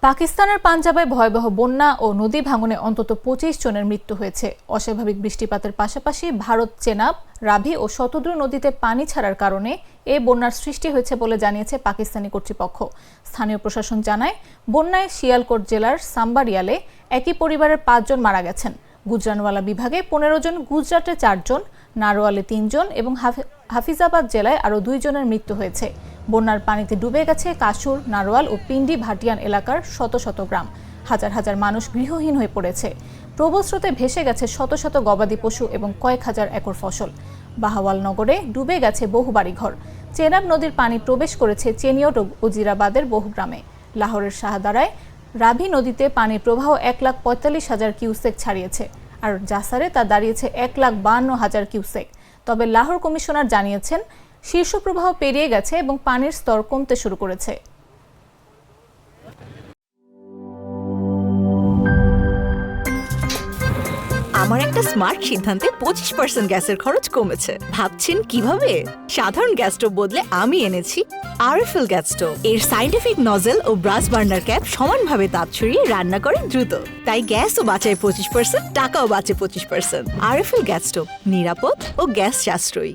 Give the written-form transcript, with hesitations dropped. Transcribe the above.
পাকিস্তানের পাঞ্জাবে ভয়াবহ বন্যা ও নদী ভাঙনে অন্তত ২৫ জনের মৃত্যু হয়েছে। অস্বাভাবিক বৃষ্টিপাতের পাশাপাশি ভারত চেনাব, রাভি ও শতদ্রু নদীতে পানি ছাড়ার কারণে এ বন্যার সৃষ্টি হয়েছে বলে জানিয়েছে পাকিস্তানি কর্তৃপক্ষ। স্থানীয় প্রশাসন জানায়, বন্যায় শিয়ালকোট জেলার সাম্বারিয়ালে একই পরিবারের ৫ জন মারা গেছেন। গুজরানওয়ালা বিভাগে ১৫ জন, গুজরাটে ৪ জন, নারোয়ালে ৩ জন এবং হাফিজাবাদ জেলায় আরও ২ জনের মৃত্যু হয়েছে। বন্যার পানিতে ডুবে গেছে কাসুর, নারোয়াল ও পিন্ডি ভাটিয়ান এলাকার শত শত গ্রাম। হাজার হাজার মানুষ গৃহহীন হয়ে পড়েছে। প্রবল স্রোতে ভেসে গেছে শত শত গবাদি পশু এবং কয়েক হাজার একর ফসল। বাহাওয়াল নগরে ডুবে গেছে বহু বাড়িঘর। চেনাব নদীর পানি প্রবেশ করেছে চেনিয়ট ও ওজিরাবাদের বহু গ্রামে। লাহোরের শাহদারায় রাভি নদীতে পানির প্রবাহ ১,৪৫,০০০ কিউসেক ছাড়িয়েছে, আর জাসারে তা দাঁড়িয়েছে ১,৫২,০০০ কিউসেক। তবে লাহোর কমিশনার জানিয়েছেন, শীর্ষ প্রবাহ পেরিয়ে গেছে এবং পানির স্তর কমতে শুরু করেছে। আমার একটা স্মার্ট সিদ্ধান্তে 25% গ্যাসের খরচ কমেছে। ভাবছেন কিভাবে? সাধারণ গ্যাস স্টোভ বদলে আমি এনেছি আরএফএল গ্যাস স্টোভ। এর সাইন্টিফিক নজল ও ব্রাস বার্নার ক্যাপ সমানভাবে তাপ ছড়িয়ে রান্না করে দ্রুত। তাই গ্যাসও বাঁচায় 25%, টাকাও বাঁচে 25%। আরএফএল গ্যাস স্টোভ নিরাপদ ও গ্যাস সাশ্রয়ী।